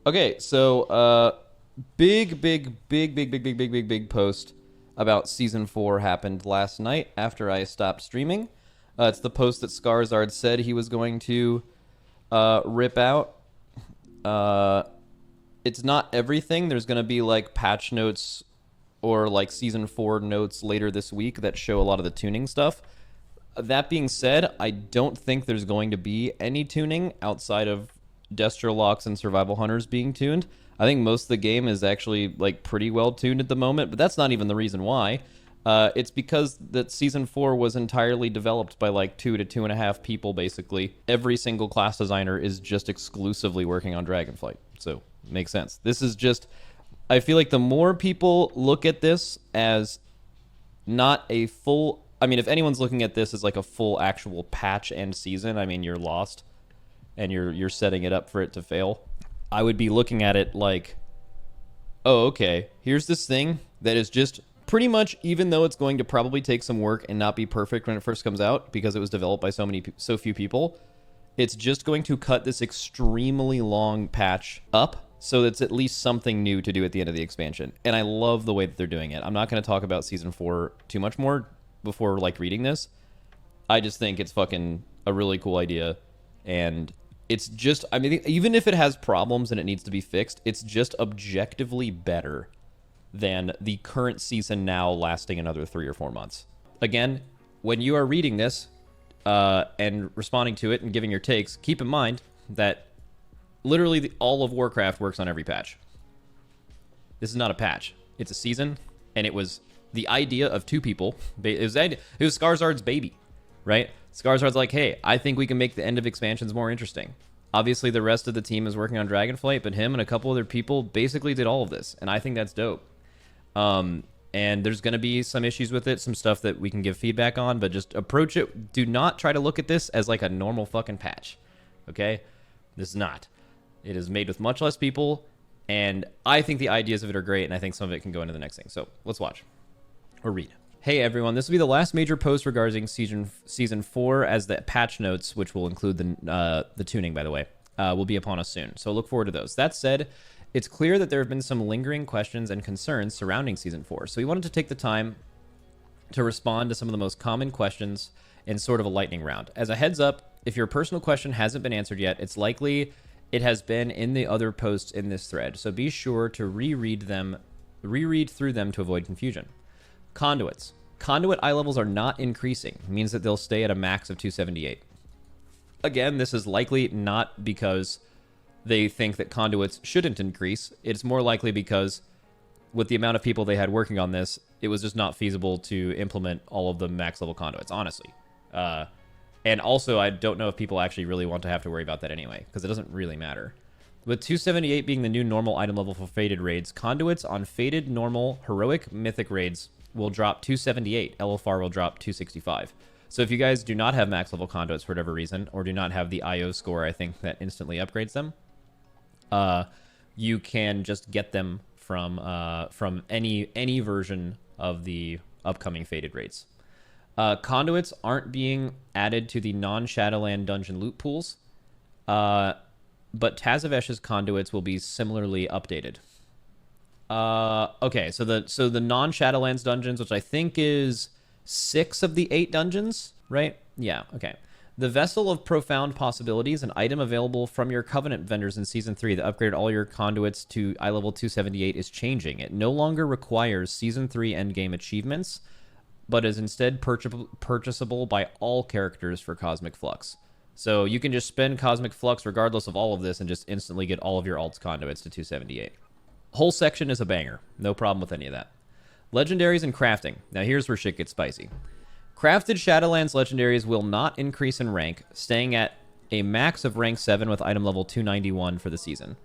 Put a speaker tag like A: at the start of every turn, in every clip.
A: Okay, so big post about season 4 happened last night after I stopped streaming. It's the post that Scarizard said he was going to rip out. It's not everything. There's going to be like patch notes or like season 4 notes later this week that show a lot of the tuning stuff. That being said, I don't think there's going to be any tuning outside of Destro Locks and Survival Hunters being tuned. I think most of the game is actually like pretty well tuned at the moment, but that's not even the reason why. It's because that season 4 was entirely developed by like 2 to 2.5 people, basically. Every single class designer is just exclusively working on Dragonflight, so it makes sense. This is just, I feel like the more people look at this as not a full, I mean, if anyone's looking at this as like a full actual patch and season, I mean, you're lost and you're setting it up for it to fail. I would be looking at it like, oh, okay, here's this thing that is just pretty much, even though it's going to probably take some work and not be perfect when it first comes out because it was developed by so few people, it's just going to cut this extremely long patch up so it's at least something new to do at the end of the expansion. And I love the way that they're doing it. I'm not going to talk about season 4 too much more before like reading this. I just think it's fucking a really cool idea, and it's just, I mean, even if it has problems and it needs to be fixed, it's just objectively better than the current season now lasting another 3 or 4 months. Again, when you are reading this and responding to it and giving your takes, keep in mind that literally all of Warcraft works on every patch. This is not a patch. It's a season, and it was the idea of 2 people. It was Scarizard's baby, right? Scarizard's like, hey, I think we can make the end of expansions more interesting. Obviously, the rest of the team is working on Dragonflight, but him and a couple other people basically did all of this, and I think that's dope. And there's going to be some issues with it, some stuff that we can give feedback on, but just approach it. Do not try to look at this as like a normal fucking patch, okay? This is not. It is made with much less people, and I think the ideas of it are great, and I think some of it can go into the next thing. So let's watch or read. Hey everyone, this will be the last major post regarding season 4, as the patch notes, which will include the tuning, by the way, will be upon us soon. So look forward to those. That said, it's clear that there have been some lingering questions and concerns surrounding season 4. So we wanted to take the time to respond to some of the most common questions in sort of a lightning round. As a heads up, if your personal question hasn't been answered yet, it's likely it has been in the other posts in this thread. So be sure to reread through them to avoid confusion. Conduits. Conduit eye levels are not increasing. It means that they'll stay at a max of 278. Again, this is likely not because they think that conduits shouldn't increase. It's more likely because with the amount of people they had working on this, it was just not feasible to implement all of the max level conduits, honestly. And also, I don't know if people actually really want to have to worry about that anyway, because it doesn't really matter. With 278 being the new normal item level for Fated raids, conduits on Fated, normal, heroic, mythic raids will drop 278. LFR will drop 265. So if you guys do not have max level conduits for whatever reason, or do not have the IO score, I think, that instantly upgrades them, you can just get them from any version of the upcoming Fated raids. Conduits aren't being added to the non-Shadowland dungeon loot pools, but Tazavesh's conduits will be similarly updated. Okay, so the non-Shadowlands dungeons, which I think is 6 of the 8 dungeons, right? Yeah, okay. The Vessel of Profound Possibilities, an item available from your Covenant vendors in Season 3 that upgraded all your conduits to eye level 278, is changing. It no longer requires Season 3 endgame achievements, but is instead purchasable by all characters for Cosmic Flux. So you can just spend Cosmic Flux regardless of all of this and just instantly get all of your alt's conduits to 278. Whole section is a banger. No problem with any of that. Legendaries and crafting. Now here's where shit gets spicy. Crafted Shadowlands legendaries will not increase in rank, staying at a max of rank 7 with item level 291 for the season.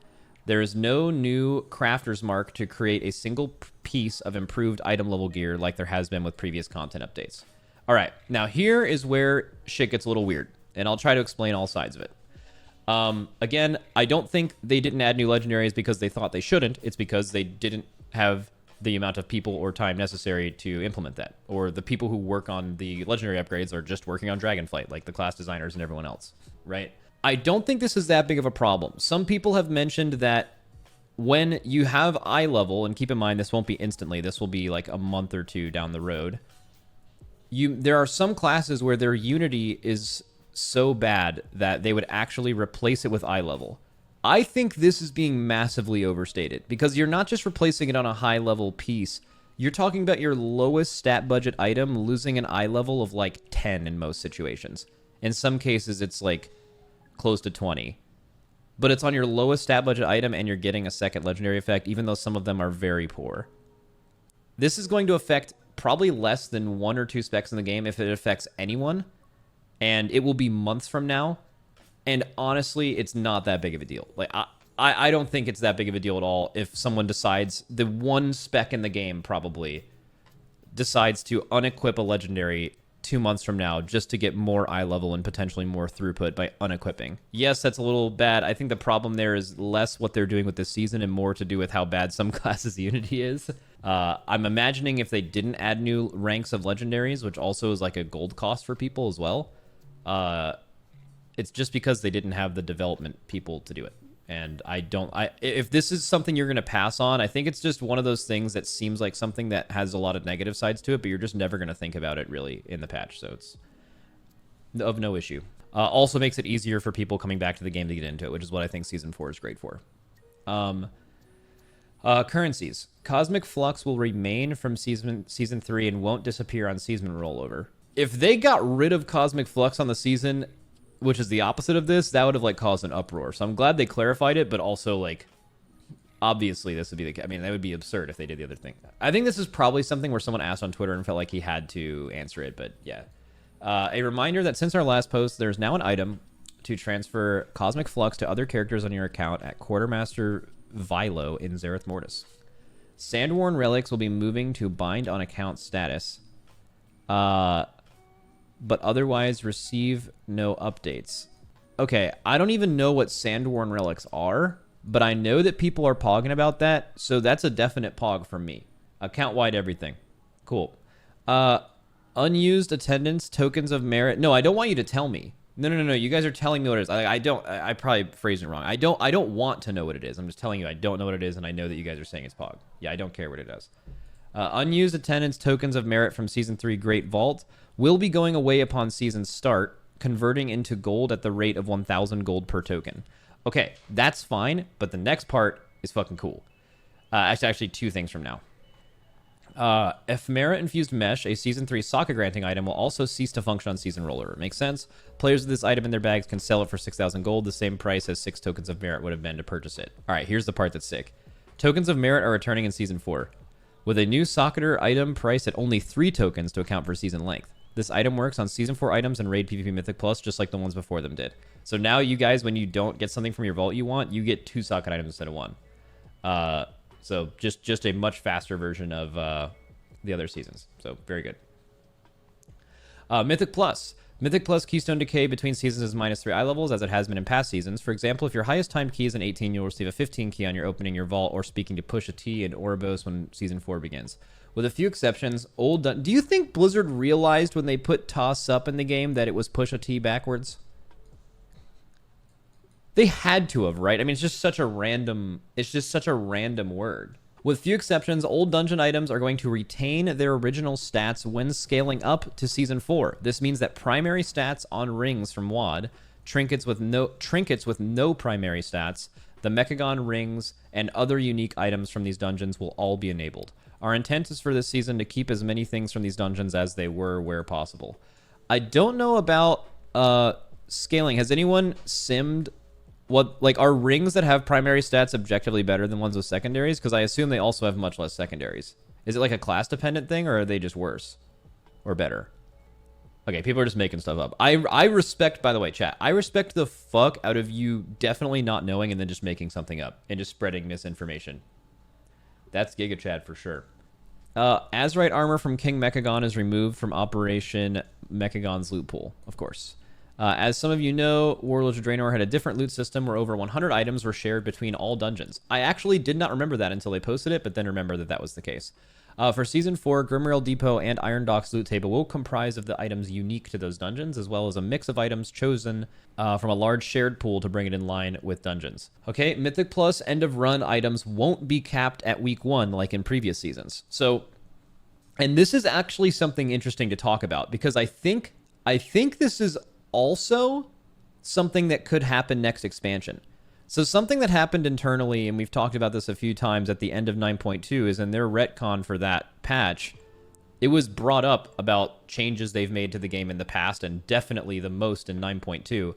A: There is no new crafter's mark to create a single piece of improved item level gear like there has been with previous content updates. All right, now here is where shit gets a little weird, and I'll try to explain all sides of it. Again, I don't think they didn't add new legendaries because they thought they shouldn't. It's because they didn't have the amount of people or time necessary to implement that. Or the people who work on the legendary upgrades are just working on Dragonflight, like the class designers and everyone else, right? I don't think this is that big of a problem. Some people have mentioned that when you have eye level, and keep in mind this won't be instantly, this will be like a month or two down the road. There are some classes where their unity is so bad that they would actually replace it with eye level. I think this is being massively overstated because you're not just replacing it on a high level piece. You're talking about your lowest stat budget item losing an eye level of like 10 in most situations. In some cases, it's like close to 20. But it's on your lowest stat budget item and you're getting a second legendary effect, even though some of them are very poor. This is going to affect probably less than 1 or 2 specs in the game if it affects anyone. And it will be months from now. And honestly, it's not that big of a deal. Like, I don't think it's that big of a deal at all if someone decides, the one spec in the game probably decides to unequip a legendary 2 months from now just to get more eye level and potentially more throughput by unequipping. Yes, that's a little bad. I think the problem there is less what they're doing with this season and more to do with how bad some classes' Unity is. I'm imagining if they didn't add new ranks of legendaries, which also is like a gold cost for people as well, it's just because they didn't have the development people to do it. And if this is something you're going to pass on, I think it's just one of those things that seems like something that has a lot of negative sides to it, but you're just never going to think about it really in the patch. So it's of no issue. Also makes it easier for people coming back to the game to get into it, which is what I think Season 4 is great for. Currencies. Cosmic Flux will remain from Season 3 and won't disappear on season rollover. If they got rid of Cosmic Flux on the season, which is the opposite of this, that would have like caused an uproar. So I'm glad they clarified it, but also like, obviously this would be the, I mean, that would be absurd if they did the other thing. I think this is probably something where someone asked on Twitter and felt like he had to answer it, but yeah. A reminder that since our last post, there's now an item to transfer Cosmic Flux to other characters on your account at Quartermaster Vilo in Zereth Mortis. Sandworn relics will be moving to bind on account status. But otherwise receive no updates. Okay, I don't even know what Sandworn relics are, but I know that people are pogging about that, so that's a definite pog from me. Account-wide everything. Cool. Unused attendance, tokens of merit. No, I don't want you to tell me. No. You guys are telling me what it is. I probably phrased it wrong. I don't want to know what it is. I'm just telling you I don't know what it is, and I know that you guys are saying it's pog. Yeah, I don't care what it does. Unused attendance, tokens of merit from Season 3 Great Vault will be going away upon season start, converting into gold at the rate of 1,000 gold per token. Okay, that's fine, but the next part is fucking cool. Actually, 2 things from now. Ephemera Infused Mesh, a Season 3 Sokka granting item, will also cease to function on Season Roller. Makes sense? Players with this item in their bags can sell it for 6,000 gold, the same price as 6 tokens of merit would have been to purchase it. Alright, here's the part that's sick. Tokens of merit are returning in Season 4, with a new Socketer item priced at only 3 tokens to account for season length. This item works on Season 4 items and Raid PvP Mythic Plus, just like the ones before them did. So now you guys, when you don't get something from your vault you want, you get 2 socket items instead of 1. So just a much faster version of the other seasons. So very good. Mythic Plus. Mythic Plus Keystone Decay between seasons is -3 eye levels, as it has been in past seasons. For example, if your highest timed key is an 18, you'll receive a 15 key on your opening your vault or speaking to Push a T in Ouroboros when Season 4 begins. With a few exceptions, do you think Blizzard realized when they put Toss Up in the game that it was Push a T backwards? They had to have, right? I mean, it's just such a random word. With few exceptions, old dungeon items are going to retain their original stats when scaling up to Season 4. This means that primary stats on rings from WoD, trinkets with no primary stats, the Mechagon rings, and other unique items from these dungeons will all be enabled. Our intent is for this season to keep as many things from these dungeons as they were where possible. I don't know about scaling. Has anyone simmed what, like, are rings that have primary stats objectively better than ones with secondaries? Because I assume they also have much less secondaries. Is it like a class dependent thing, or are they just worse or better? Okay, people are just making stuff up. I respect, by the way, chat, I respect the fuck out of you definitely not knowing and then just making something up and just spreading misinformation. That's Giga Chad for sure. Azerite armor from King Mechagon is removed from Operation Mechagon's loot pool, of course. As some of you know, Warlords of Draenor had a different loot system where over 100 items were shared between all dungeons. I actually did not remember that until they posted it, but then remember that that was the case. For Season 4, Grimrail Depot and Iron Docks loot table will comprise of the items unique to those dungeons, as well as a mix of items chosen from a large shared pool to bring it in line with dungeons. Okay, Mythic Plus end-of-run items won't be capped at Week 1 like in previous seasons. So, and this is actually something interesting to talk about, because I think this is also something that could happen next expansion. So something that happened internally, and we've talked about this a few times at the end of 9.2, is in their retcon for that patch, it was brought up about changes they've made to the game in the past, and definitely the most in 9.2,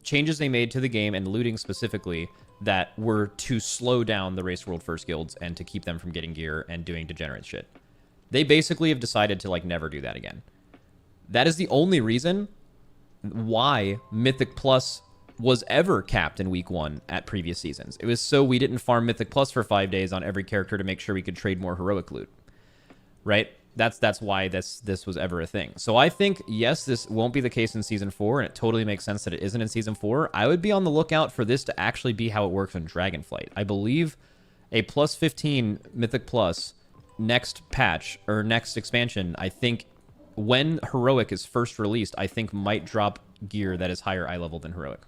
A: changes they made to the game and looting specifically that were to slow down the Race World First guilds and to keep them from getting gear and doing degenerate shit. They basically have decided to like never do that again. That is the only reason why Mythic Plus was ever capped in Week 1 at previous seasons. It was so we didn't farm Mythic Plus for 5 days on every character to make sure we could trade more heroic loot. Right? That's why this was ever a thing. So I think, yes, this won't be the case in Season 4, and it totally makes sense that it isn't in Season 4. I would be on the lookout for this to actually be how it works in Dragonflight. I believe a plus 15 Mythic Plus next patch, or next expansion, I think when Heroic is first released, I think might drop gear that is higher eye level than Heroic.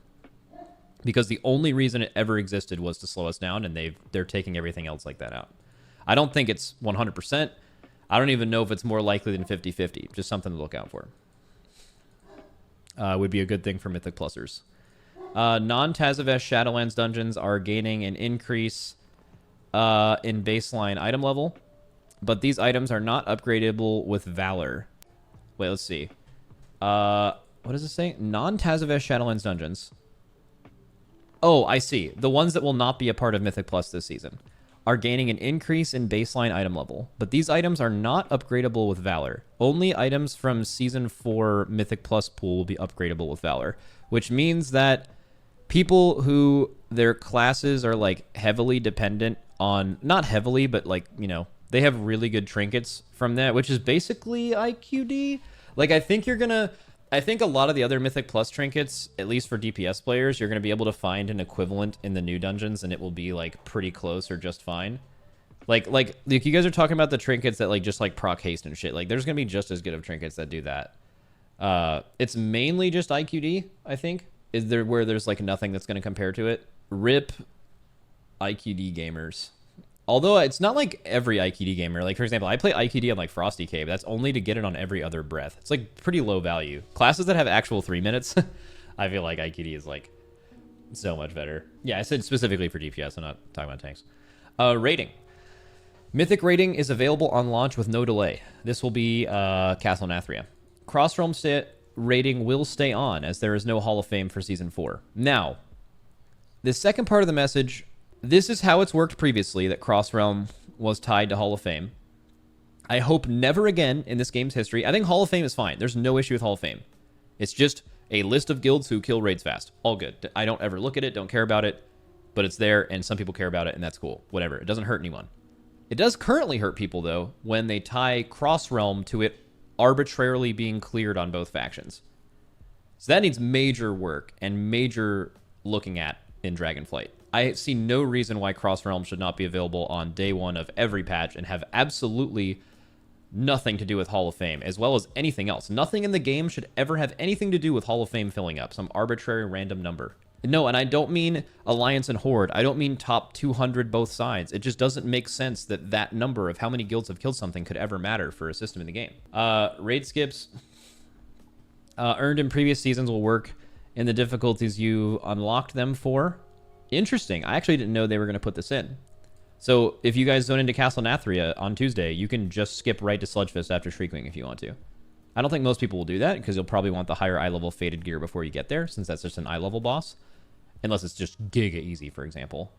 A: Because the only reason it ever existed was to slow us down, and they're taking everything else like that out. I don't think it's 100%. I don't even know if it's more likely than 50-50. Just something to look out for. Would be a good thing for Mythic Plusers. Non-Tazavesh Shadowlands dungeons are gaining an increase in baseline item level, but these items are not upgradable with Valor. Wait, let's see. What does it say? Non-Tazavesh Shadowlands dungeons. Oh, I see. The ones that will not be a part of Mythic Plus this season are gaining an increase in baseline item level, but these items are not upgradable with Valor. Only items from Season 4 Mythic Plus pool will be upgradable with Valor, which means that people who their classes are like heavily dependent on, not heavily, but like, you know, they have really good trinkets from that, which is basically IQD. Like, I think a lot of the other Mythic Plus trinkets, at least for DPS players, you're going to be able to find an equivalent in the new dungeons, and it will be, like, pretty close or just fine. Like you guys are talking about the trinkets that, like, just, like, proc haste and shit. Like, there's going to be just as good of trinkets that do that. It's mainly just IQD, I think, is there where there's, like, nothing that's going to compare to it. RIP IQD gamers. Although it's not like every IQD gamer. Like, for example, I play IQD on like Frosty Cave. That's only to get it on every other breath. It's like pretty low value. Classes that have actual 3 minutes, I feel like IQD is like so much better. Yeah, I said specifically for DPS. I'm not talking about tanks. Rating. Mythic rating is available on launch with no delay. This will be Castle Nathria. Cross-Realm rating will stay on, as there is no Hall of Fame for Season 4. Now, the second part of the message... This is how it's worked previously, that Cross-Realm was tied to Hall of Fame. I hope never again in this game's history. I think Hall of Fame is fine. There's no issue with Hall of Fame. It's just a list of guilds who kill raids fast. All good. I don't ever look at it, don't care about it, but it's there, and some people care about it, and that's cool. Whatever. It doesn't hurt anyone. It does currently hurt people, though, when they tie Cross-Realm to it arbitrarily being cleared on both factions. So that needs major work and major looking at in Dragonflight. I see no reason why Cross-Realm should not be available on day one of every patch and have absolutely nothing to do with Hall of Fame, as well as anything else. Nothing in the game should ever have anything to do with Hall of Fame filling up, some arbitrary random number. No, and I don't mean Alliance and Horde. I don't mean top 200 both sides. It just doesn't make sense that that number of how many guilds have killed something could ever matter for a system in the game. Raid skips earned in previous seasons will work in the difficulties you unlocked them for. Interesting. I actually didn't know they were going to put this in. So if you guys zone into Castle Nathria on Tuesday, you can just skip right to Sludgefist after Shriekwing if you want to. I don't think most people will do that, because you'll probably want the higher eye level faded gear before you get there, since that's just an eye level boss. Unless it's just giga easy, for example.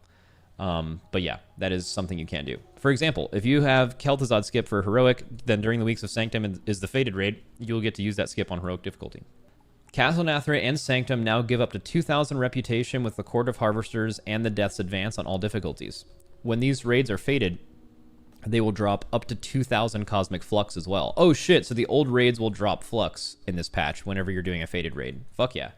A: But yeah, that is something you can do. For example, if you have Kel'Thuzad skip for Heroic, then during the weeks of Sanctum is the faded raid, you'll get to use that skip on Heroic difficulty. Castle Nathria and Sanctum now give up to 2,000 reputation with the Court of Harvesters and the Death's Advance on all difficulties. When these raids are faded, they will drop up to 2,000 Cosmic Flux as well. Oh shit, so the old raids will drop Flux in this patch whenever you're doing a faded raid. Fuck yeah.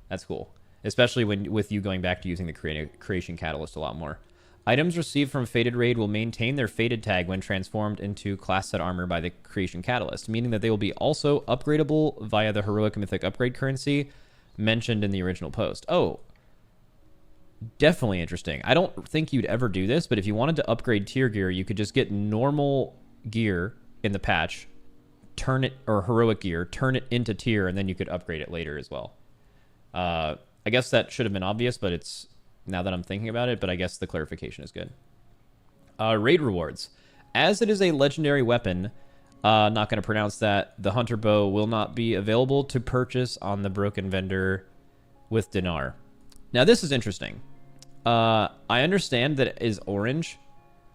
A: That's cool. Especially with you going back to using the Creation Catalyst a lot more. Items received from Fated Raid will maintain their Fated tag when transformed into class set armor by the Creation Catalyst, meaning that they will be also upgradable via the Heroic and Mythic upgrade currency mentioned in the original post. Oh, definitely interesting. I don't think you'd ever do this, but if you wanted to upgrade tier gear, you could just get normal gear in the patch, turn it, or heroic gear, turn it into tier, and then you could upgrade it later as well. I guess that should have been obvious, but it's now that I'm thinking about it, but I guess the clarification is good. Raid rewards. As it is a legendary weapon, not going to pronounce that, the Hunter Bow will not be available to purchase on the Broken Vendor with Dinar. Now, this is interesting. I understand that it is orange,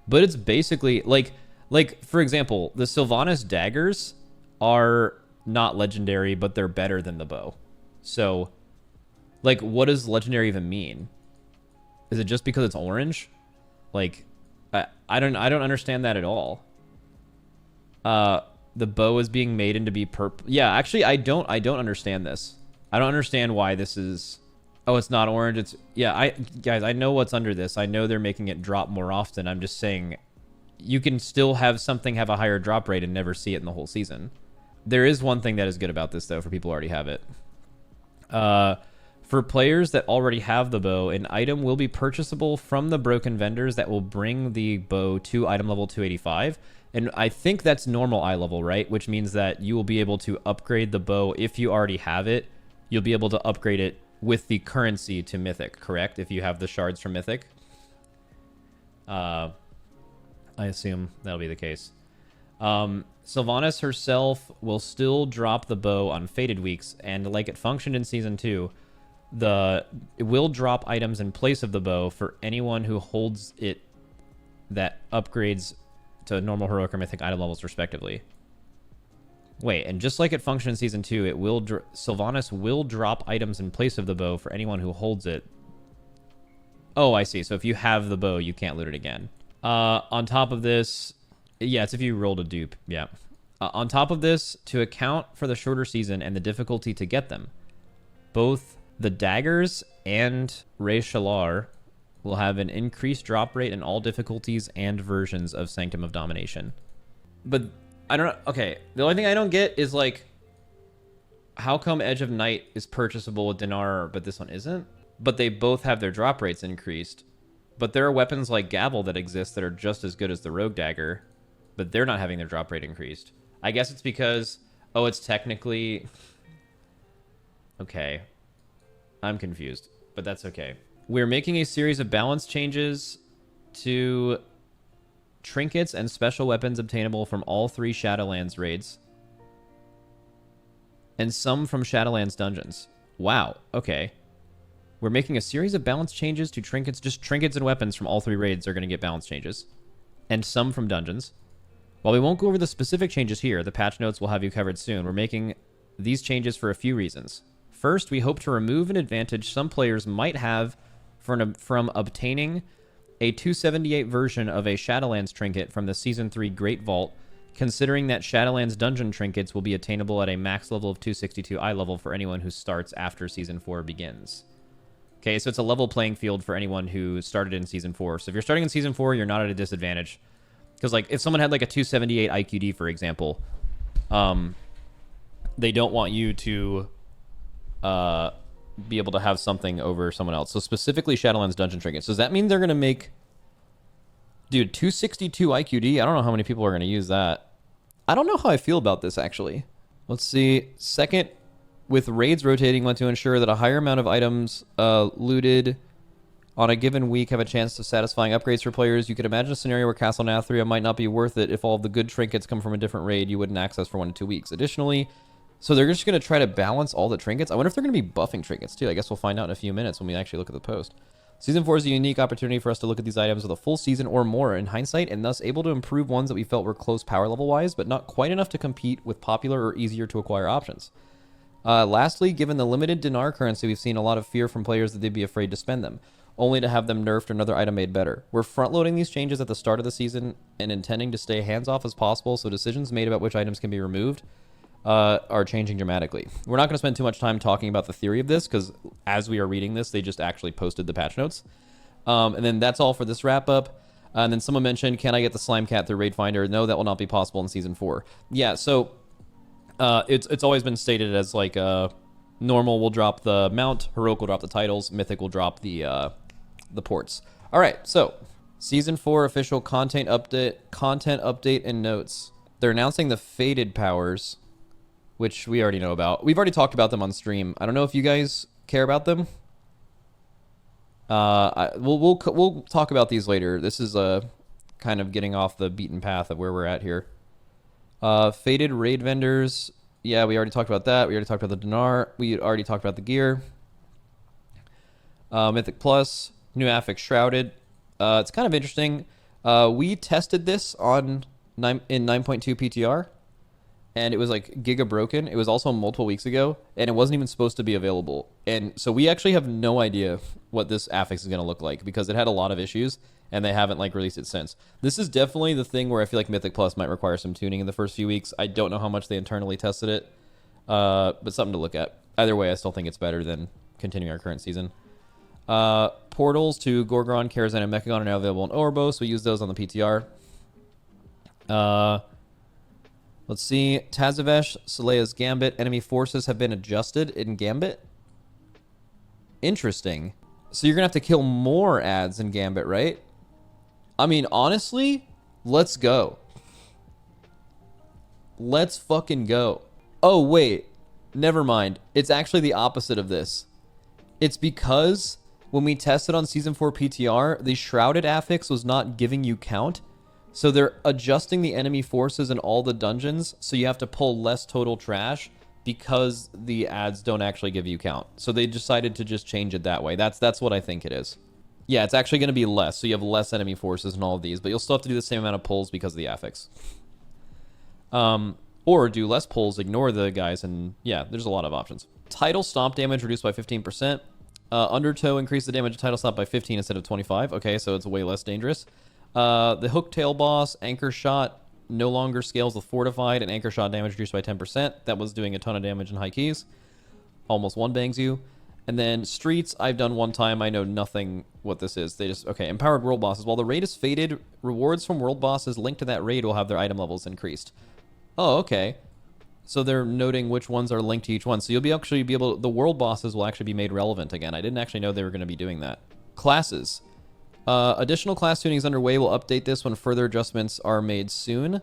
A: but it's basically, like for example, the Sylvanas daggers are not legendary, but they're better than the bow. So, like, what does legendary even mean? Is it just because it's orange? Like, I don't understand that at all. The bow is being made into be purple. Yeah, actually, I don't understand this. I don't understand why this is. Oh, it's not orange. It's, yeah. Guys, I know what's under this. I know they're making it drop more often. I'm just saying, you can still have something have a higher drop rate and never see it in the whole season. There is one thing that is good about this, though, for people who already have it. For players that already have the bow, an item will be purchasable from the broken vendors that will bring the bow to item level 285. And I think that's normal eye level, right? Which means that you will be able to upgrade the bow if you already have it. You'll be able to upgrade it with the currency to Mythic, correct? If you have the shards from Mythic. I assume that'll be the case. Sylvanas herself will still drop the bow on Fated Weeks, and like it functioned in Season 2, it will drop items in place of the bow for anyone who holds it that upgrades to normal, heroic, or mythic item levels, respectively. Wait, and just like it functioned in Season 2, it will Sylvanas will drop items in place of the bow for anyone who holds it. Oh, I see. So if you have the bow, you can't loot it again. On top of this, yeah, it's if you rolled a dupe. Yeah. On top of this, to account for the shorter season and the difficulty to get them, both the daggers and Rey Shalar will have an increased drop rate in all difficulties and versions of Sanctum of Domination. But I don't know. Okay, the only thing I don't get is, like, how come Edge of Night is purchasable with Dinar, but this one isn't? But they both have their drop rates increased. But there are weapons like Gavel that exist that are just as good as the Rogue Dagger, but they're not having their drop rate increased. I guess it's because, oh, it's technically... Okay. I'm confused, but that's okay. We're making a series of balance changes to trinkets and special weapons obtainable from all 3 Shadowlands raids, and some from Shadowlands dungeons. Wow, okay. We're making a series of balance changes to trinkets. Just trinkets and weapons from all 3 raids are going to get balance changes, and some from dungeons. While we won't go over the specific changes here, the patch notes will have you covered soon. We're making these changes for a few reasons. First, we hope to remove an advantage some players might have from obtaining a 278 version of a Shadowlands trinket from the Season 3 Great Vault, considering that Shadowlands dungeon trinkets will be attainable at a max level of 262 eye level for anyone who starts after Season 4 begins. Okay, so it's a level playing field for anyone who started in Season 4. So if you're starting in Season 4, you're not at a disadvantage. Because, like, if someone had, like, a 278 IQD, for example, they don't want you to... be able to have something over someone else. So specifically Shadowlands dungeon trinkets. Does that mean they're going to make... Dude, 262 IQD? I don't know how many people are going to use that. I don't know how I feel about this, actually. Let's see. Second, with raids rotating, want to ensure that a higher amount of items looted on a given week have a chance of satisfying upgrades for players. You could imagine a scenario where Castle Nathria might not be worth it if all of the good trinkets come from a different raid you wouldn't access for 1 to 2 weeks. Additionally... So they're just going to try to balance all the trinkets. I wonder if they're going to be buffing trinkets, too. I guess we'll find out in a few minutes when we actually look at the post. Season 4 is a unique opportunity for us to look at these items with a full season or more in hindsight, and thus able to improve ones that we felt were close power level-wise, but not quite enough to compete with popular or easier-to-acquire options. Lastly, given the limited Dinar currency, we've seen a lot of fear from players that they'd be afraid to spend them, only to have them nerfed or another item made better. We're front-loading these changes at the start of the season and intending to stay hands-off as possible, so decisions made about which items can be removed are changing dramatically. We're not going to spend too much time talking about the theory of this, because as we are reading this, they just actually posted the patch notes. And then that's all for this wrap up. And then someone mentioned, can I get the Slime Cat through Raid Finder? No, that will not be possible in Season 4. Yeah, so it's always been stated as like normal will drop the mount, heroic will drop the titles, mythic will drop the ports. All right, so Season 4 official content update and notes. They're announcing the faded powers, which we already know about. We've already talked about them on stream. I don't know if you guys care about them. We'll talk about these later. This is kind of getting off the beaten path of where we're at here. Faded raid vendors. Yeah, we already talked about that. We already talked about the dinar. We already talked about the gear. Mythic Plus, new affix shrouded. It's kind of interesting. We tested this in 9.2 PTR, and it was like giga broken. It was also multiple weeks ago, and it wasn't even supposed to be available. And so we actually have no idea what this affix is going to look like because it had a lot of issues, and they haven't like released it since. This is definitely the thing where I feel like Mythic Plus might require some tuning in the first few weeks. I don't know how much they internally tested it, but something to look at. Either way, I still think it's better than continuing our current season. Portals to Gorgon, Karazhan, and Mechagon are now available in Orbo, so we use those on the PTR. Let's see. Tazavesh, Salea's Gambit. Enemy forces have been adjusted in Gambit. Interesting. So you're going to have to kill more ads in Gambit, right? I mean, honestly, let's go. Let's fucking go. Oh, wait. Never mind. It's actually the opposite of this. It's because when we tested on Season 4 PTR, the Shrouded affix was not giving you count. So they're adjusting the enemy forces in all the dungeons, so you have to pull less total trash because the ads don't actually give you count. So they decided to just change it that way. That's what I think it is. Yeah, it's actually going to be less, so you have less enemy forces in all of these, but you'll still have to do the same amount of pulls because of the affix. Or do less pulls, ignore the guys, and yeah, there's a lot of options. Tidal Stomp damage reduced by 15%. Undertow increased the damage of Tidal Stomp by 15 instead of 25. Okay, so it's way less dangerous. The Hooktail boss, Anchor Shot, no longer scales with Fortified, and Anchor Shot damage reduced by 10%. That was doing a ton of damage in high keys. Almost one bangs you. And then Streets, I've done one time. I know nothing what this is. They just, okay, Empowered World Bosses. While the raid is faded, rewards from World Bosses linked to that raid will have their item levels increased. Oh, okay. So they're noting which ones are linked to each one. So you'll actually be able, the World Bosses will actually be made relevant again. I didn't actually know they were going to be doing that. Classes. Additional class tuning is underway. We'll update this when further adjustments are made soon.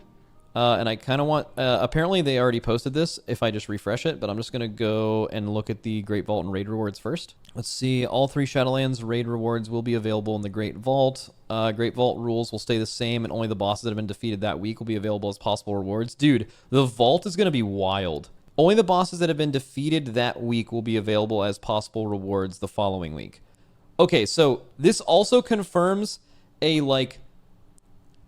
A: And I kind of want... apparently, they already posted this if I just refresh it, but I'm just going to go and look at the Great Vault and Raid rewards first. Let's see. All 3 Shadowlands Raid rewards will be available in the Great Vault. Great Vault rules will stay the same, and only the bosses that have been defeated that week will be available as possible rewards. Dude, the Vault is going to be wild. Only the bosses that have been defeated that week will be available as possible rewards the following week. Okay, so this also confirms a, like,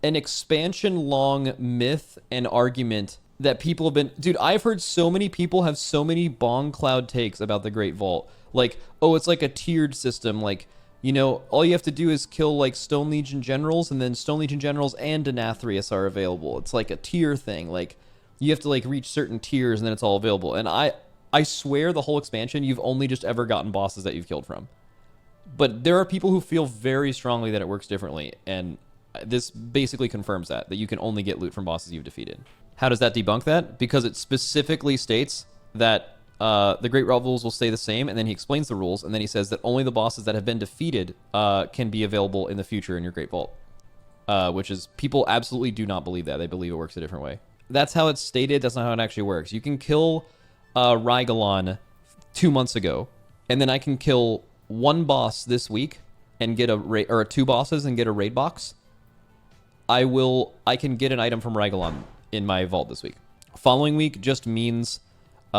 A: an expansion-long myth and argument that people have been... Dude, I've heard so many people have so many bong cloud takes about the Great Vault. Like, oh, it's like a tiered system. Like, you know, all you have to do is kill, like, Stone Legion Generals, and then Stone Legion Generals and Denathrius are available. It's like a tier thing. Like, you have to, like, reach certain tiers, and then it's all available. And I swear the whole expansion, you've only just ever gotten bosses that you've killed from. But there are people who feel very strongly that it works differently, and this basically confirms that you can only get loot from bosses you've defeated. How does that debunk that? Because it specifically states that the Great Vault rules will stay the same, and then he explains the rules, and then he says that only the bosses that have been defeated can be available in the future in your Great Vault, which is, people absolutely do not believe that. They believe it works a different way. That's how it's stated. That's not how it actually works. You can kill Rygalon 2 months ago, and then I can kill one boss this week and get a raid, or 2 bosses and get a raid box. I can get an item from Rygalon in my vault this week. Following week just means in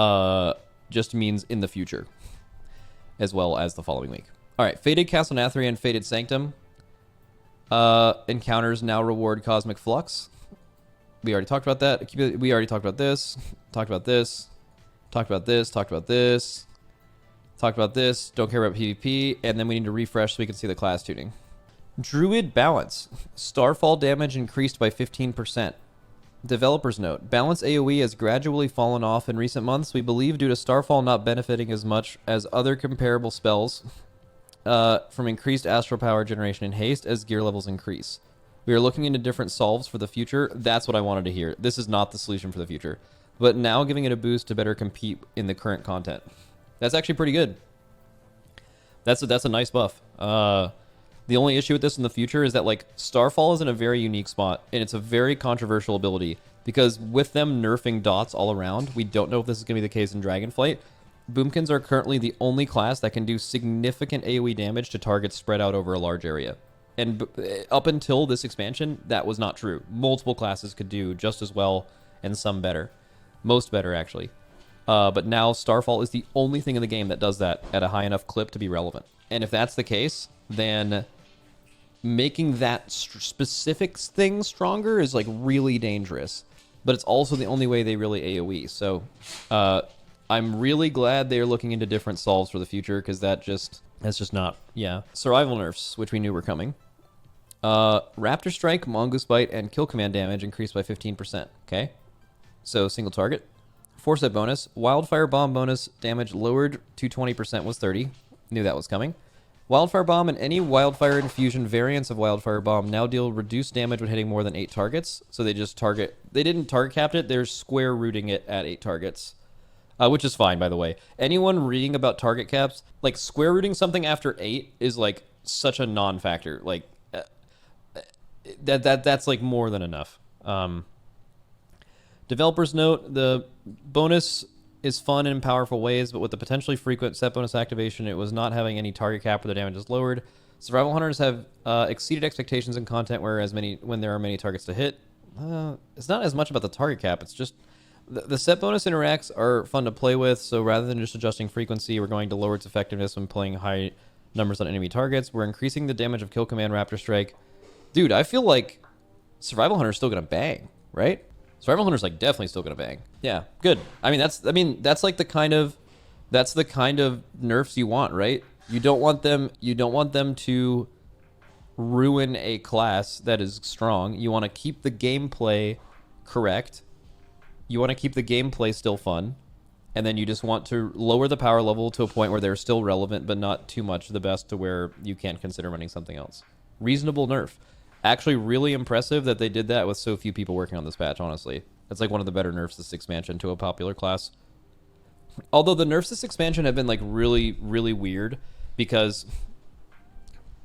A: the future, as well as the following week. All right, Faded Castle Nathria and Faded Sanctum encounters now reward Cosmic Flux. We already talked about that. We already talked about this. Talked about this. Talked about this. Talked about this. Talked about this. Don't care about PvP, and then we need to refresh so we can see the class tuning. Druid Balance. Starfall damage increased by 15%. Developer's note. Balance AoE has gradually fallen off in recent months, we believe due to Starfall not benefiting as much as other comparable spells from increased astral power generation and haste as gear levels increase. We are looking into different solves for the future. That's what I wanted to hear. This is not the solution for the future, but now giving it a boost to better compete in the current content. That's actually pretty good. That's a nice buff. The only issue with this in the future is that like Starfall is in a very unique spot, and it's a very controversial ability because with them nerfing dots all around, we don't know if this is going to be the case in Dragonflight. Boomkins are currently the only class that can do significant AoE damage to targets spread out over a large area. And up until this expansion, that was not true. Multiple classes could do just as well, and some better. Most better, actually. But now Starfall is the only thing in the game that does that at a high enough clip to be relevant. And if that's the case, then making that specific thing stronger is like really dangerous. But it's also the only way they really AoE. So I'm really glad they're looking into different solves for the future, because that's just not, yeah. Survival nerfs, which we knew were coming. Raptor Strike, Mongoose Bite, and Kill Command damage increased by 15%. Okay, so single target. Force-set bonus. Wildfire Bomb bonus damage lowered to 20% was 30. Knew that was coming. Wildfire Bomb and any Wildfire Infusion variants of Wildfire Bomb now deal reduced damage when hitting more than 8 targets. So they just target... They didn't target cap it, they're square rooting it at 8 targets. Which is fine, by the way. Anyone reading about target caps, like square rooting something after 8 is like such a non-factor. Like that's like more than enough. Developers note the bonus is fun in powerful ways, but with the potentially frequent set bonus activation, it was not having any target cap where the damage is lowered. Survival hunters have exceeded expectations in content when there are many targets to hit. It's not as much about the target cap. It's just the set bonus interacts are fun to play with. So rather than just adjusting frequency, we're going to lower its effectiveness when playing high numbers on enemy targets. We're increasing the damage of Kill Command Raptor Strike. Dude, I feel like Survival Hunter's still gonna bang, right? Survival Hunter's like definitely still gonna bang. Yeah, good. I mean that's like the kind of nerfs you want, right? You don't want them to ruin a class that is strong. You want to keep the gameplay correct. You want to keep the gameplay still fun. And then you just want to lower the power level to a point where they're still relevant, but not too much the best to where you can't consider running something else. Reasonable nerf. Actually really impressive that they did that with so few people working on this patch, honestly. That's like one of the better nerfs this expansion to a popular class. Although the nerfs this expansion have been like really, really weird because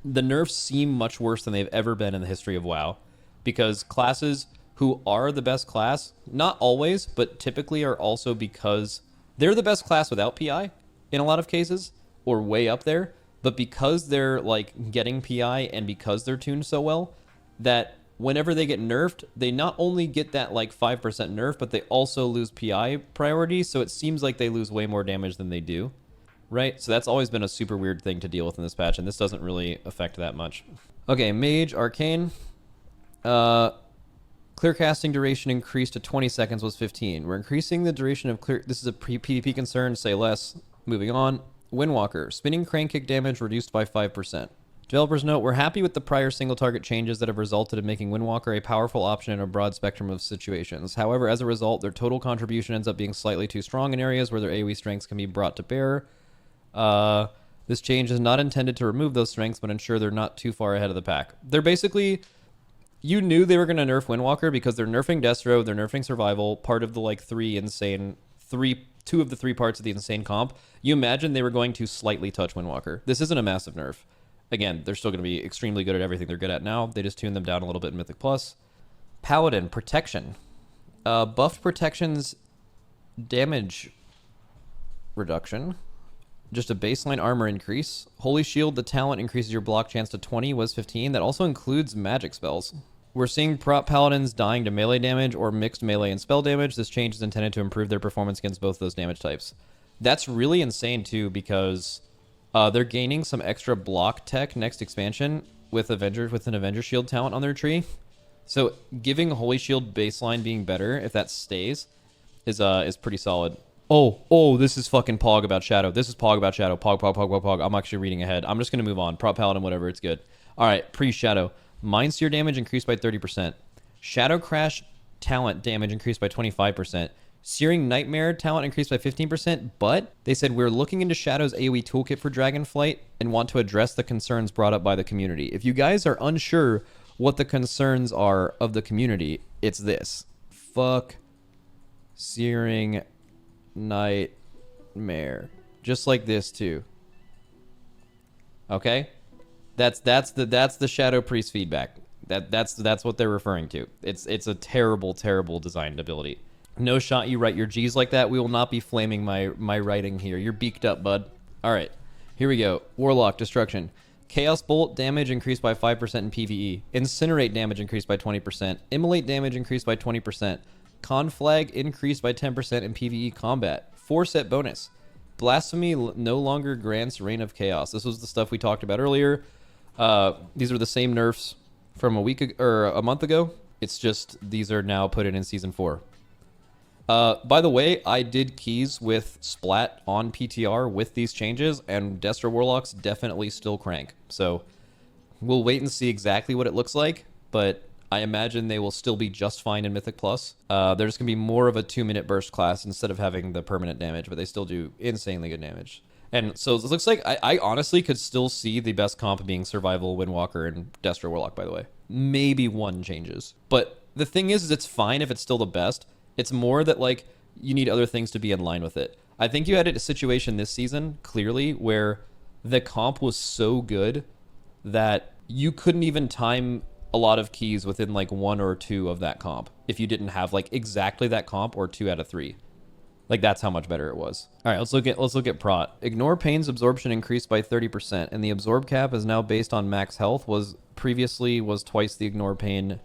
A: the nerfs seem much worse than they've ever been in the history of WoW. Because classes who are the best class, not always, but typically are also because they're the best class without PI in a lot of cases, or way up there. But because they're like getting PI and because they're tuned so well, that whenever they get nerfed, they not only get that like 5% nerf, but they also lose PI priority. So it seems like they lose way more damage than they do, right? So that's always been a super weird thing to deal with in this patch, and this doesn't really affect that much. Okay, Mage, Arcane. Clear casting duration increased to 20 seconds was 15. We're increasing the duration of clear... This is a PvP concern, say less. Moving on. Windwalker. Spinning crane kick damage reduced by 5%. Developers note, we're happy with the prior single target changes that have resulted in making Windwalker a powerful option in a broad spectrum of situations. However, as a result, their total contribution ends up being slightly too strong in areas where their AoE strengths can be brought to bear. This change is not intended to remove those strengths, but ensure they're not too far ahead of the pack. They're basically... You knew they were going to nerf Windwalker because they're nerfing Destro, they're nerfing Survival, part of the like two of the three parts of the insane comp. You imagine they were going to slightly touch Windwalker. This isn't a massive nerf. Again, they're still going to be extremely good at everything they're good at now. They just tuned them down a little bit in Mythic Plus. Paladin, Protection. Buffed Protection's damage reduction. Just a baseline armor increase. Holy Shield, the talent increases your block chance to 20, was 15. That also includes magic spells. We're seeing prop paladins dying to melee damage or mixed melee and spell damage. This change is intended to improve their performance against both those damage types. That's really insane too, because they're gaining some extra block tech next expansion with an Avenger Shield talent on their tree. So giving Holy Shield baseline being better, if that stays, is pretty solid. Oh, this is fucking Pog about Shadow. This is Pog about Shadow. Pog. I'm actually reading ahead. I'm just going to move on. Prop Paladin, whatever. It's good. All right, pre-Shadow. Mind Seer damage increased by 30%. Shadow Crash talent damage increased by 25%. Searing Nightmare talent increased by 15%, but they said we're looking into Shadow's AoE toolkit for Dragonflight and want to address the concerns brought up by the community. If you guys are unsure what the concerns are of the community, it's this. Fuck Searing Nightmare. Just like this too. Okay? That's the Shadow Priest feedback. That's what they're referring to. It's a terrible, terrible designed ability. No shot you write your G's like that. We will not be flaming my writing here. You're beaked up, bud. All right, here we go. Warlock Destruction. Chaos Bolt damage increased by 5% in PvE. Incinerate damage increased by 20%. Immolate damage increased by 20%. Conflag increased by 10% in PvE combat. 4-set bonus. Blasphemy no longer grants Reign of Chaos. This was the stuff we talked about earlier. These are the same nerfs from a month ago. It's just these are now put in Season 4. By the way, I did keys with Splat on PTR with these changes, and Destra Warlocks definitely still crank. So we'll wait and see exactly what it looks like, but I imagine they will still be just fine in Mythic Plus. They're just going to be more of a 2-minute burst class instead of having the permanent damage, but they still do insanely good damage. And so it looks like I honestly could still see the best comp being Survival, Windwalker, and Destra Warlock, by the way. Maybe one changes. But the thing is it's fine if it's still the best. It's more that, like, you need other things to be in line with it. I think you had a situation this season, clearly, where the comp was so good that you couldn't even time a lot of keys within, like, 1 or 2 of that comp if you didn't have, like, exactly that comp or 2 out of 3. Like, that's how much better it was. All right, let's look at Prot. Ignore Pain's absorption increased by 30%, and the absorb cap is now based on max health. Previously was twice the Ignore Pain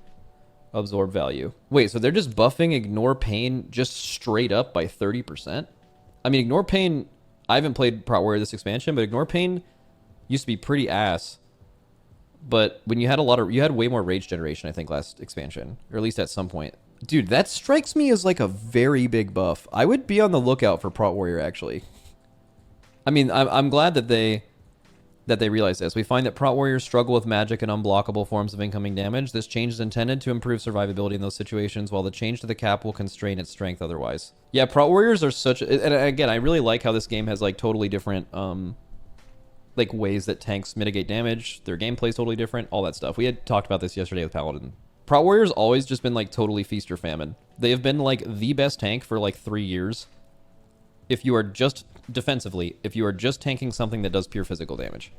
A: absorb value. Wait, so they're just buffing Ignore Pain just straight up by 30%? I mean, Ignore Pain, I haven't played Prot Warrior this expansion, but Ignore Pain used to be pretty ass. But when you had you had way more rage generation, I think, last expansion, or at least at some point. Dude, that strikes me as like a very big buff. I would be on the lookout for Prot Warrior, actually. I mean, I'm glad that they realize this. We find that Prot Warriors struggle with magic and unblockable forms of incoming damage. This change is intended to improve survivability in those situations, while the change to the cap will constrain its strength otherwise. Yeah, Prot Warriors are such... And again, I really like how this game has, like, totally different, like, ways that tanks mitigate damage. Their gameplay is totally different, all that stuff. We had talked about this yesterday with Paladin. Prot Warriors always just been, like, totally feast or famine. They have been, like, the best tank for, like, 3 years. If you are just... defensively, if you are just tanking something that does pure physical damage.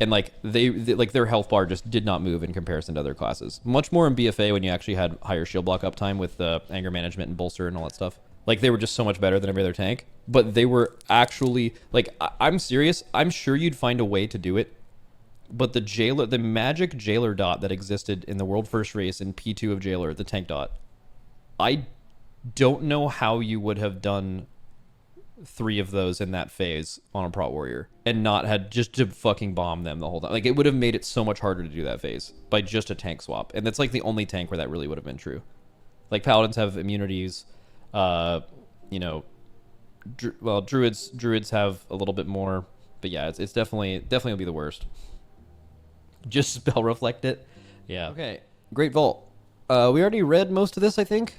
A: And like they like their health bar just did not move in comparison to other classes. Much more in BFA when you actually had higher shield block uptime with anger management and bolster and all that stuff. Like they were just so much better than every other tank. But they were actually like I'm serious. I'm sure you'd find a way to do it. But the magic jailer dot that existed in the world first race in P2 of jailer, the tank dot, I don't know how you would have done 3 of those in that phase on a Prot Warrior and not had just to fucking bomb them the whole time. Like it would have made it so much harder to do that phase by just a tank swap. And that's like the only tank where that really would have been true. Like Paladins have immunities, you know, druids have a little bit more, but yeah, it's definitely will be the worst. Just spell reflect it. Yeah. Okay. Great Vault. We already read most of this, I think.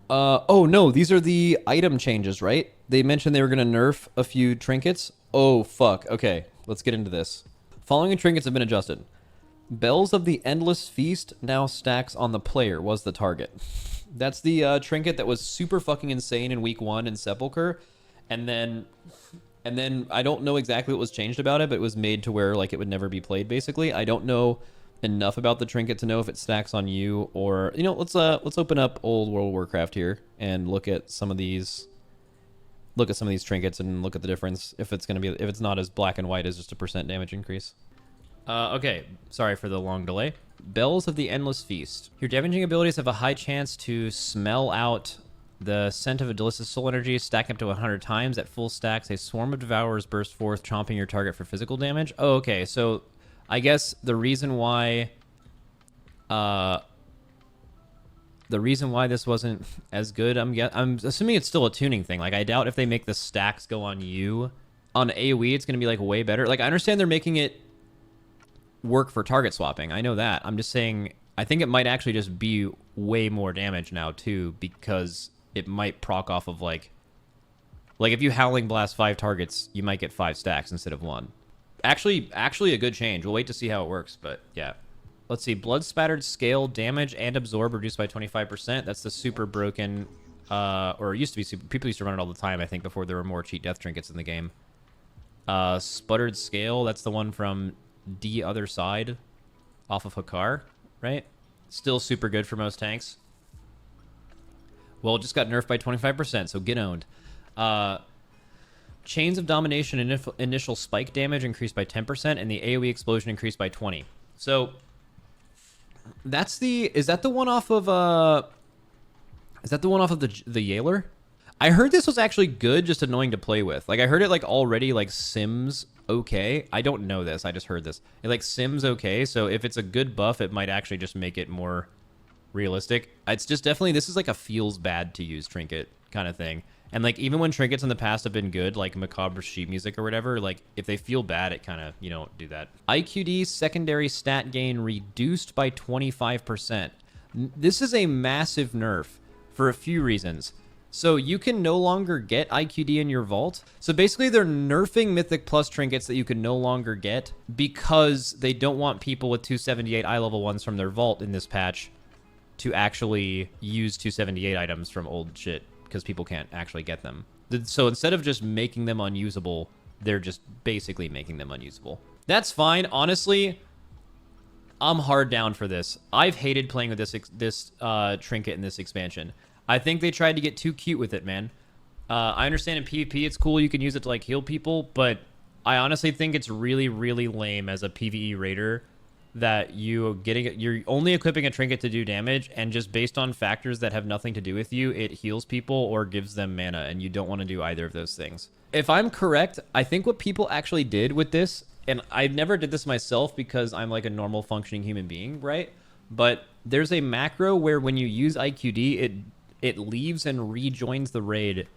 A: Oh no, these are the item changes, right? They mentioned they were going to nerf a few trinkets. Oh fuck. Okay, let's get into this. Following trinkets have been adjusted. Bells of the Endless Feast now stacks on the player was the target. That's the trinket that was super fucking insane in week 1 in Sepulchre, and then I don't know exactly what was changed about it, but it was made to where like it would never be played. Basically, I don't know enough about the trinket to know if it stacks on you or, you know, let's open up old World of Warcraft here and look at some of these trinkets and look at the difference if it's not as black and white as just a % damage increase. Okay, sorry for the long delay. Bells of the Endless Feast. Your damaging abilities have a high chance to smell out the scent of a delicious soul energy, stack up to 100 times. At full stacks, a swarm of devourers burst forth, chomping your target for physical damage. Oh, okay, so I guess the reason why this wasn't as good, I'm assuming it's still a tuning thing. Like I doubt if they make the stacks go on you on AoE, it's going to be like way better. Like I understand they're making it work for target swapping. I know that. I'm just saying I think it might actually just be way more damage now too, because it might proc off of like if you Howling Blast 5 targets, you might get 5 stacks instead of 1. Actually a good change. We'll wait to see how it works, but yeah. Let's see. Blood Spattered Scale damage and absorb reduced by 25%. That's the super broken, or it used to be super. People used to run it all the time, I think, before there were more cheat death trinkets in the game. Sputtered Scale, that's the one from D Other Side off of Hakar, right? Still super good for most tanks. Well, it just got nerfed by 25%, so get owned. Chains of Domination initial spike damage increased by 10%, and the AoE explosion increased by 20%. So that's the... Is that the one off of the Yaler? I heard this was actually good, just annoying to play with. Like, I heard it like already like sims okay. I don't know this. I just heard this. It like sims okay. So if it's a good buff, it might actually just make it more realistic. It's just definitely, this is like a feels bad to use trinket kind of thing. And like even when trinkets in the past have been good, like Macabre sheet music or whatever, like if they feel bad, it kind of, you don't do that. IQD secondary stat gain reduced by 25%. This is a massive nerf for a few reasons. So you can no longer get IQD in your vault. So basically they're nerfing Mythic Plus trinkets that you can no longer get because they don't want people with 278 eye level ones from their vault in this patch to actually use 278 items from old shit, because people can't actually get them. So instead of just making them unusable, they're just basically making them unusable. That's fine. Honestly, I'm hard down for this. I've hated playing with this trinket in this expansion. I think they tried to get too cute with it, man. I understand in PvP it's cool, you can use it to like heal people, but I honestly think it's really, really lame as a PvE raider that you're only equipping a trinket to do damage, and just based on factors that have nothing to do with you, it heals people or gives them mana, and you don't want to do either of those things. If I'm correct, I think what people actually did with this, and I never did this myself because I'm like a normal functioning human being, right? But there's a macro where when you use IQD, it leaves and rejoins the raid.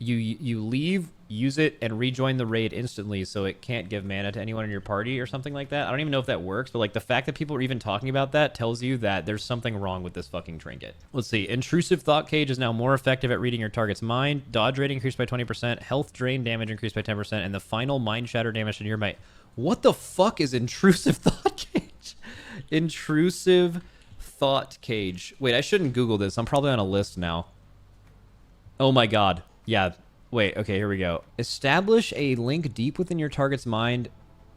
A: You leave, use it, and rejoin the raid instantly, so it can't give mana to anyone in your party or something like that. I don't even know if that works, but like the fact that people are even talking about that tells you that there's something wrong with this fucking trinket. Let's see. Intrusive Thought Cage is now more effective at reading your target's mind. Dodge rate increased by 20%. Health drain damage increased by 10%. And the final mind shatter damage to nearby. What the fuck is Intrusive Thought Cage? Intrusive Thought Cage. Wait, I shouldn't Google this. I'm probably on a list now. Oh my god. Yeah. Wait, okay, here we go. Establish a link deep within your target's mind,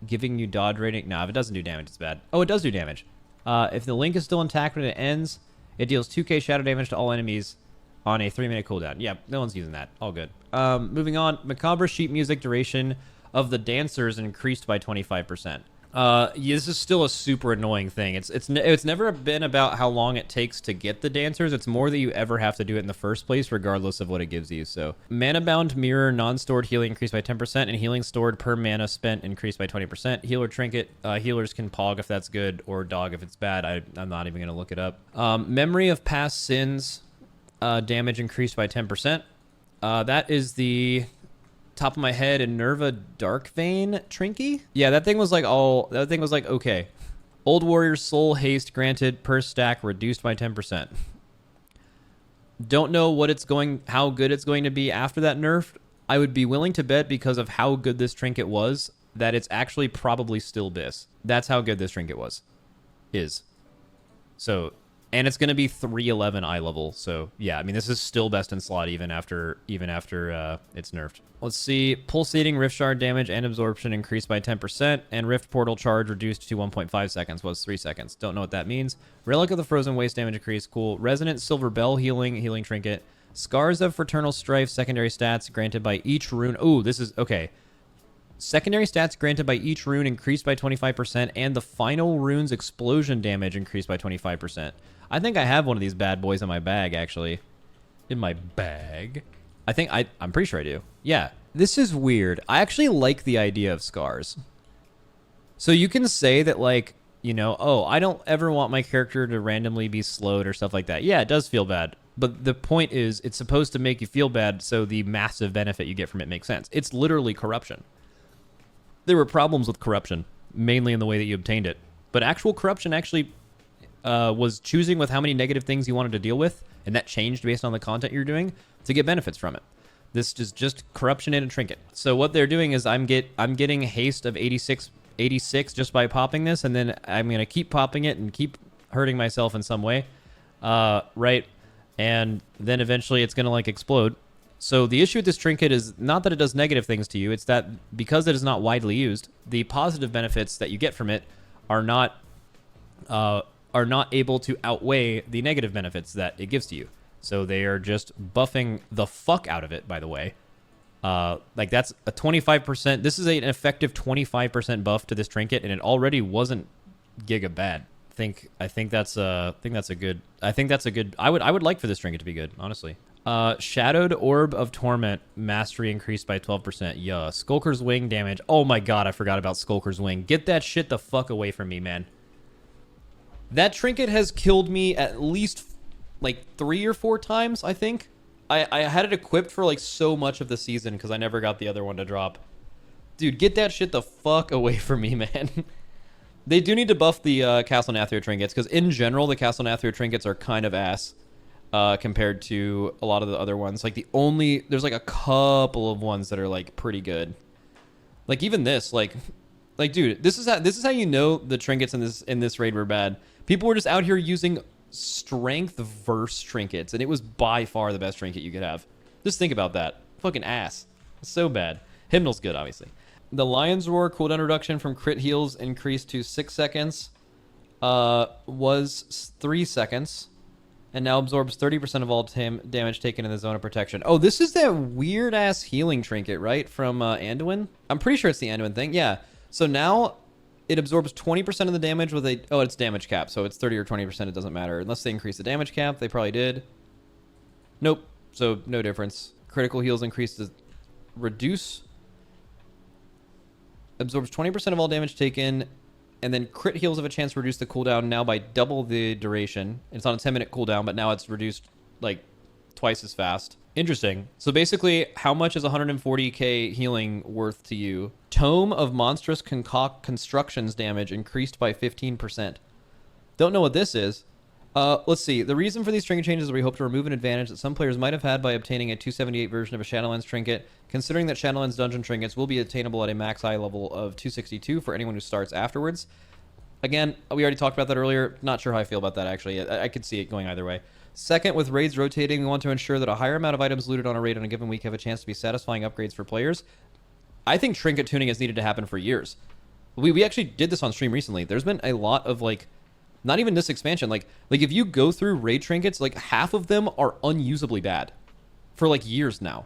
A: giving you dodge rating. No, if it doesn't do damage, it's bad. Oh, it does do damage. If the link is still intact when it ends, it deals 2k shadow damage to all enemies on a 3-minute cooldown. Yeah, no one's using that. All good. Moving on. Macabre sheet music duration of the dancers increased by 25%. Yeah, this is still a super annoying thing. It's never been about how long it takes to get the dancers. It's more that you ever have to do it in the first place, regardless of what it gives you. So, mana bound mirror non-stored healing increased by 10%, and healing stored per mana spent increased by 20%. Healer trinket, healers can pog if that's good, or dog if it's bad. I'm not even gonna look it up. Memory of past sins, damage increased by 10%. That is the top of my head, and Nerva Darkvein Trinky. Yeah, that thing was like okay. Old Warrior's Soul haste granted per stack reduced by 10%. Don't know how good it's going to be after that nerf. I would be willing to bet, because of how good this trinket was, that it's actually probably still BIS. That's how good this trinket is. So, and it's going to be 311 eye level. So yeah, I mean, this is still best in slot even after it's nerfed. Let's see. Pulsating Rift Shard damage and absorption increased by 10%, and Rift Portal charge reduced to 1.5 seconds, was 3 seconds. Don't know what that means. Relic of the Frozen Waste damage increased. Cool. Resonant Silver Bell healing trinket. Scars of Fraternal Strife secondary stats granted by each rune. Ooh, this is okay. Secondary stats granted by each rune increased by 25%, and the final rune's explosion damage increased by 25%. I think I have one of these bad boys in my bag, actually. In my bag? I'm pretty sure I do. Yeah. This is weird. I actually like the idea of scars. So you can say that, like, oh, I don't ever want my character to randomly be slowed or stuff like that. Yeah, it does feel bad. But the point is, it's supposed to make you feel bad, so the massive benefit you get from it makes sense. It's literally corruption. There were problems with corruption, mainly in the way that you obtained it. But actual corruption actually was choosing with how many negative things you wanted to deal with, and that changed based on the content you're doing to get benefits from it. This is just corruption in a trinket. So what they're doing is I'm getting haste of 86 just by popping this, and then I'm gonna keep popping it and keep hurting myself in some way, right? And then eventually it's gonna like explode. So the issue with this trinket is not that it does negative things to you, it's that because it is not widely used, the positive benefits that you get from it are not able to outweigh the negative benefits that it gives to you. So they are just buffing the fuck out of it, by the way. Like that's a 25%. This is an effective 25% buff to this trinket, and it already wasn't giga bad. I think that's a good. I would like for this trinket to be good, honestly. Shadowed Orb of Torment mastery increased by 12%. Yeah. Skulker's Wing damage. Oh my god, I forgot about Skulker's Wing. Get that shit the fuck away from me, man. That trinket has killed me at least like 3 or 4 times, I think. I had it equipped for like so much of the season because I never got the other one to drop. Dude, get that shit the fuck away from me, man. They do need to buff the Castle Nathria trinkets because in general, the Castle Nathria trinkets are kind of ass compared to a lot of the other ones. Like there's like a couple of ones that are like pretty good. Like even this, like dude, this is how you know the trinkets in this raid were bad. People were just out here using strength verse trinkets, and it was by far the best trinket you could have. Just think about that. Fucking ass. It's so bad. Hymnal's good, obviously. The Lion's Roar cooldown reduction from crit heals increased to 6 seconds. Was 3 seconds. And now absorbs 30% of all damage taken in the zone of protection. Oh, this is that weird-ass healing trinket, right? From Anduin? I'm pretty sure it's the Anduin thing. Yeah. So now it absorbs 20% of the damage with a... Oh, it's damage cap. So it's 30 or 20%. It doesn't matter. Unless they increase the damage cap. They probably did. Nope. So no difference. Critical heals increase to reduce. Absorbs 20% of all damage taken. And then crit heals have a chance to reduce the cooldown now by double the duration. It's on a 10-minute cooldown, but now it's reduced like twice as fast. Interesting. So basically, how much is 140k healing worth to you? Tome of Monstrous Constructions damage increased by 15%. Don't know what this is. Let's see. The reason for these trinket changes is we hope to remove an advantage that some players might have had by obtaining a 278 version of a Shadowlands trinket, considering that Shadowlands dungeon trinkets will be attainable at a max eye level of 262 for anyone who starts afterwards. Again, we already talked about that earlier. Not sure how I feel about that, actually. I could see it going either way. Second, with raids rotating, we want to ensure that a higher amount of items looted on a raid on a given week have a chance to be satisfying upgrades for players. I think trinket tuning has needed to happen for years. We actually did this on stream recently. There's been a lot of, like, not even this expansion. Like if you go through raid trinkets, like half of them are unusably bad for like years now,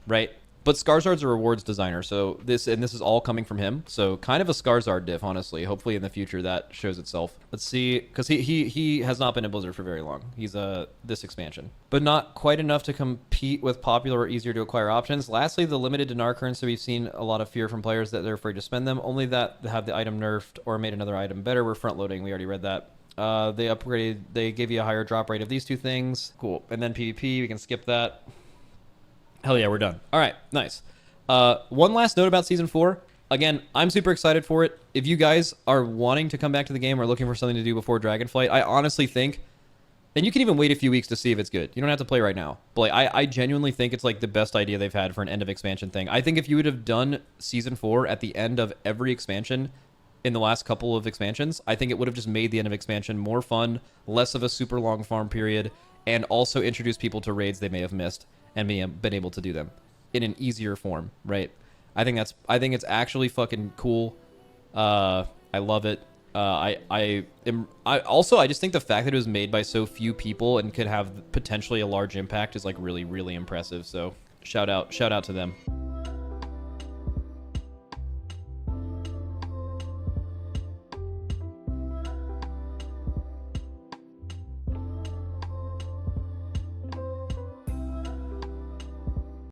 A: right? But Scarizard's a rewards designer, so this is all coming from him. So kind of a Scarizard diff, honestly. Hopefully in the future that shows itself. Let's see, because he has not been in Blizzard for very long. He's this expansion, but not quite enough to compete with popular or easier to acquire options. Lastly, the limited dinar currency. We've seen a lot of fear from players that they're afraid to spend them. Only that they have the item nerfed or made another item better. We're front loading. We already read that. They upgraded. They gave you a higher drop rate of these two things. Cool. And then PvP. We can skip that. Hell yeah, we're done. All right, nice. One last note about Season 4. Again, I'm super excited for it. If you guys are wanting to come back to the game or looking for something to do before Dragonflight, I honestly think, and you can even wait a few weeks to see if it's good. You don't have to play right now. But like, I genuinely think it's like the best idea they've had for an end of expansion thing. I think if you would have done Season 4 at the end of every expansion in the last couple of expansions, I think it would have just made the end of expansion more fun, less of a super long farm period, and also introduced people to raids they may have missed and been able to do them in an easier form, right? I think it's actually fucking cool. I love it. I just think the fact that it was made by so few people and could have potentially a large impact is like really, really impressive. So shout out to them.